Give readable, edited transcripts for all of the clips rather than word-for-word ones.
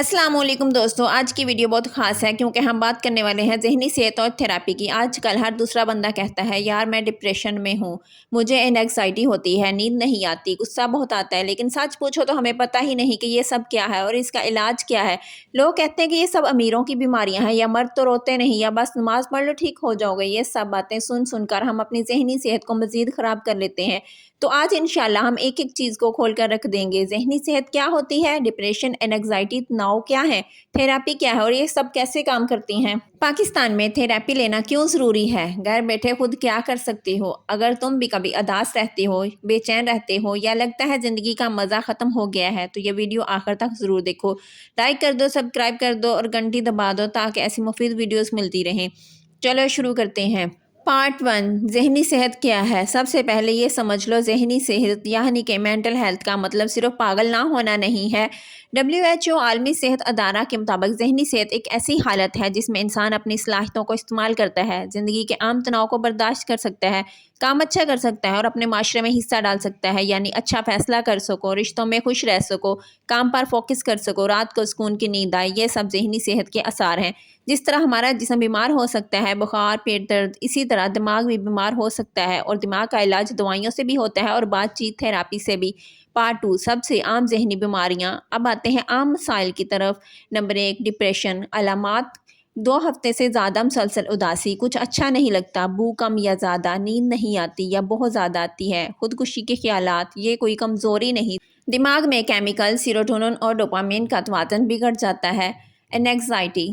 السلام علیکم دوستو، آج کی ویڈیو بہت خاص ہے کیونکہ ہم بات کرنے والے ہیں ذہنی صحت اور تھراپی کی۔ آج کل ہر دوسرا بندہ کہتا ہے یار میں ڈپریشن میں ہوں، مجھے اینگزائٹی ہوتی ہے، نیند نہیں آتی، غصہ بہت آتا ہے، لیکن سچ پوچھو تو ہمیں پتہ ہی نہیں کہ یہ سب کیا ہے اور اس کا علاج کیا ہے۔ لوگ کہتے ہیں کہ یہ سب امیروں کی بیماریاں ہیں، یا مرد تو روتے نہیں، یا بس نماز پڑھ لو ٹھیک ہو جاؤ گے۔ یہ سب باتیں سن کر ہم اپنی ذہنی صحت کو مزید خراب کر لیتے ہیں۔ تو آج انشاءاللہ ہم ایک ایک چیز کو کھول کر رکھ دیں گے۔ ذہنی صحت کیا ہوتی ہے، ڈپریشن، اینگزائٹی، تناؤ کیا ہے، تھراپی کیا ہے اور یہ سب کیسے کام کرتی ہیں۔ پاکستان میں تھراپی لینا کیوں ضروری ہے؟ گھر بیٹھے خود کیا کر سکتی ہو؟ اگر تم بھی کبھی اداس رہتے ہو، بے چین رہتے ہو، یا لگتا ہے زندگی کا مزہ ختم ہو گیا ہے تو یہ ویڈیو آخر تک ضرور دیکھو۔ لائک کر دو، سبسکرائب کر دو اور گھنٹی دبا دو تاکہ ایسی مفید ویڈیوز ملتی رہیں۔ چلو شروع کرتے ہیں۔ پارٹ 1، ذہنی صحت کیا ہے؟ سب سے پہلے یہ سمجھ لو، ذہنی صحت یعنی کہ مینٹل ہیلتھ کا مطلب صرف پاگل نہ ہونا نہیں ہے۔ WHO عالمی صحت ادارہ کے مطابق ذہنی صحت ایک ایسی حالت ہے جس میں انسان اپنی صلاحیتوں کو استعمال کرتا ہے، زندگی کے عام تناؤ کو برداشت کر سکتا ہے، کام اچھا کر سکتا ہے اور اپنے معاشرے میں حصہ ڈال سکتا ہے، یعنی اچھا فیصلہ کر سکو، رشتوں میں خوش رہ سکو، کام پر فوکس کر سکو، رات کو سکون کی نیند آئے۔ یہ سب ذہنی صحت کے اثار ہیں۔ جس طرح ہمارا جسم بیمار ہو سکتا ہے، بخار، پیٹ درد، اسی طرح دماغ بھی بیمار ہو سکتا ہے، اور دماغ کا علاج دوائیوں سے بھی ہوتا ہے اور بات چیت تھراپی سے بھی۔ پارٹ 2، سب سے عام ذہنی بیماریاں۔ اب آتے ہیں عام مسائل کی طرف۔ Number 1، depression. علامات: 2 ہفتے سے زیادہ مسلسل اداسی، کچھ اچھا نہیں لگتا، بھوک کم یا زیادہ، نیند نہیں آتی یا بہت زیادہ آتی ہے، خودکشی کے خیالات، یہ کوئی کمزوری نہیں، دماغ میں کیمیکل سیروٹونن اور ڈوپامین کا توازن بگڑ جاتا ہے۔ اینگزائٹی: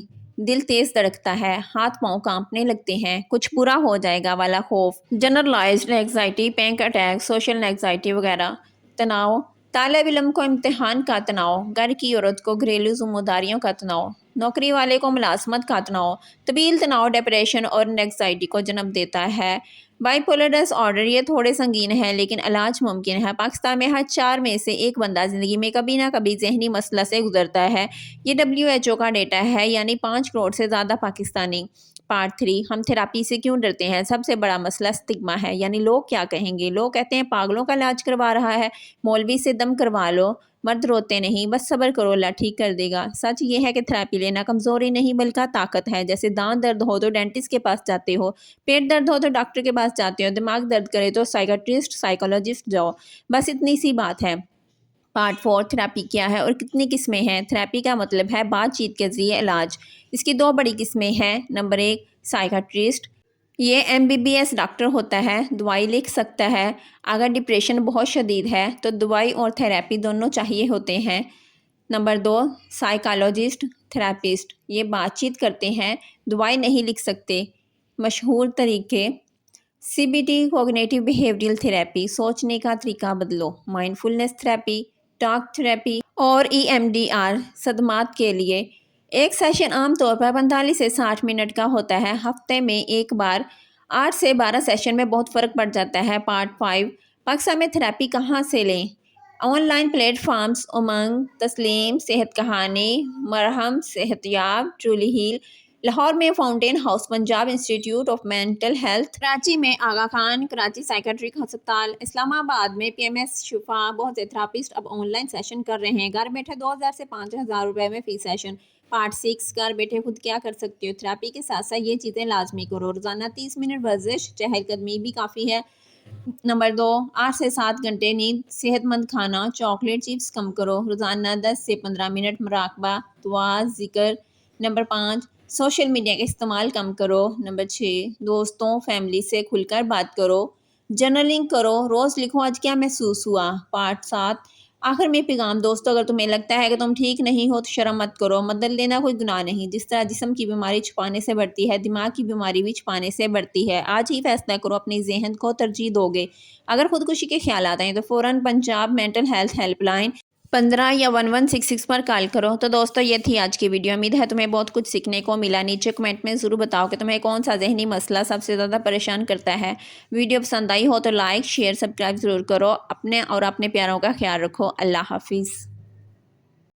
دل تیز دھڑکتا ہے، ہاتھ پاؤں کانپنے لگتے ہیں، کچھ برا ہو جائے گا والا خوف۔ Generalised anxiety, panic attack, social anxiety وغیرہ۔ تناؤ: طالب علم کو امتحان کا تناؤ، گھر کی عورت کو گھریلو ذمہ داریوں کا تناؤ، نوکری والے کو ملازمت کا تناؤ۔ طویل تناؤ ڈپریشن اور اینگزائٹی کو جنم دیتا ہے۔ بائی پولر ڈس آرڈر: یہ تھوڑے سنگین ہے لیکن علاج ممکن ہے۔ پاکستان میں ہر 4 میں سے 1 بندہ زندگی میں کبھی نہ کبھی ذہنی مسئلہ سے گزرتا ہے۔ یہ WHO کا ڈیٹا ہے، یعنی 5 کروڑ سے زیادہ پاکستانی۔ پارٹ 3، ہم تھراپی سے کیوں ڈرتے ہیں؟ سب سے بڑا مسئلہ اسٹگما ہے، یعنی لوگ کیا کہیں گے۔ لوگ کہتے ہیں پاگلوں کا علاج کروا رہا ہے، مولوی سے دم کروا لو۔ مرد روتے نہیں، بس صبر کرو، اللہ ٹھیک کر دے گا۔ سچ یہ ہے کہ تھراپی لینا کمزوری نہیں بلکہ طاقت ہے۔ جیسے دانت درد ہو تو ڈینٹسٹ کے پاس جاتے ہو، پیٹ درد ہو تو ڈاکٹر کے پاس جاتے ہو، دماغ درد کرے تو سائیکٹرسٹ، سائیکولوجسٹ جاؤ، بس اتنی سی بات ہے۔ پارٹ 4، تھراپی کیا ہے اور کتنی قسمیں ہیں؟ تھراپی کا مطلب ہے بات چیت کے ذریعے علاج۔ اس کی 2 بڑی قسمیں ہیں۔ Number 1، psychiatrist. یہ MBBS ڈاکٹر ہوتا ہے، دوائی لکھ سکتا ہے۔ اگر ڈپریشن بہت شدید ہے تو دوائی اور تھراپی دونوں چاہیے ہوتے ہیں۔ Number 2، psychologist, therapist. یہ بات چیت کرتے ہیں، دوائی نہیں لکھ سکتے۔ مشہور طریقے: CBT کوگنیٹو بیہیویئرل تھراپی، سوچنے کا طریقہ بدلو، مائنڈفلنس تھراپی، ٹاک تھراپی، اور EMDR صدمات کے لیے۔ ایک سیشن عام طور پر 45 سے 60 منٹ کا ہوتا ہے، ہفتے میں 1 بار۔ 8 سے 12 سیشن میں بہت فرق پڑ جاتا ہے۔ پارٹ 5، پاکستان میں تھراپی کہاں سے لیں؟ آن لائن پلیٹ فارمز: امنگ، تسلیم، صحت کہانی، مرہم، صحت یاب، ٹرولی ہیل۔ لاہور میں fountain house, Punjab institute of mental health, Karachi میں آغا خان، کراچی سائیکیٹرک ہسپتال، اسلام آباد میں PMS شفا۔ بہت سے تھراپسٹ اب آن لائن سیشن کر رہے ہیں، گھر بیٹھے 2000 سے 5000 روپے میں فی سیشن۔ پارٹ 6، گھر بیٹھے خود کیا کر سکتے ہو؟ تھراپی کے ساتھ ساتھ یہ چیزیں لازمی کرو۔ روزانہ 30 منٹ ورزش، چہل قدمی بھی کافی ہے۔ نمبر 2، 8 سے 7 گھنٹے نیند، صحت مند کھانا، چاکلیٹ چپس کم کرو، روزانہ 10 سے 15 منٹ مراقبہ، دعا، ذکر۔ نمبر 5، سوشل میڈیا کا استعمال کم کرو۔ نمبر 6، دوستوں فیملی سے کھل کر بات کرو، جرنلنگ کرو، روز لکھو آج کیا محسوس ہوا۔ پارٹ 7، آخر میں پیغام: دوستو اگر تمہیں لگتا ہے کہ تم ٹھیک نہیں ہو تو شرم مت کرو، مدد لینا کوئی گناہ نہیں۔ جس طرح جسم کی بیماری چھپانے سے بڑھتی ہے، دماغ کی بیماری بھی چھپانے سے بڑھتی ہے۔ آج ہی فیصلہ کرو، اپنی ذہن کو ترجیح دو گے۔ اگر خودکشی کے خیالات آئیں تو فوراً Punjab mental health help line 15 یا 1166 پر کال کرو۔ تو دوستو یہ تھی آج کی ویڈیو، امید ہے تمہیں بہت کچھ سیکھنے کو ملا۔ نیچے کمنٹ میں ضرور بتاؤ کہ تمہیں کون سا ذہنی مسئلہ سب سے زیادہ پریشان کرتا ہے۔ ویڈیو پسند آئی ہو تو لائک، شیئر، سبسکرائب ضرور کرو۔ اپنے اور اپنے پیاروں کا خیال رکھو۔ اللہ حافظ۔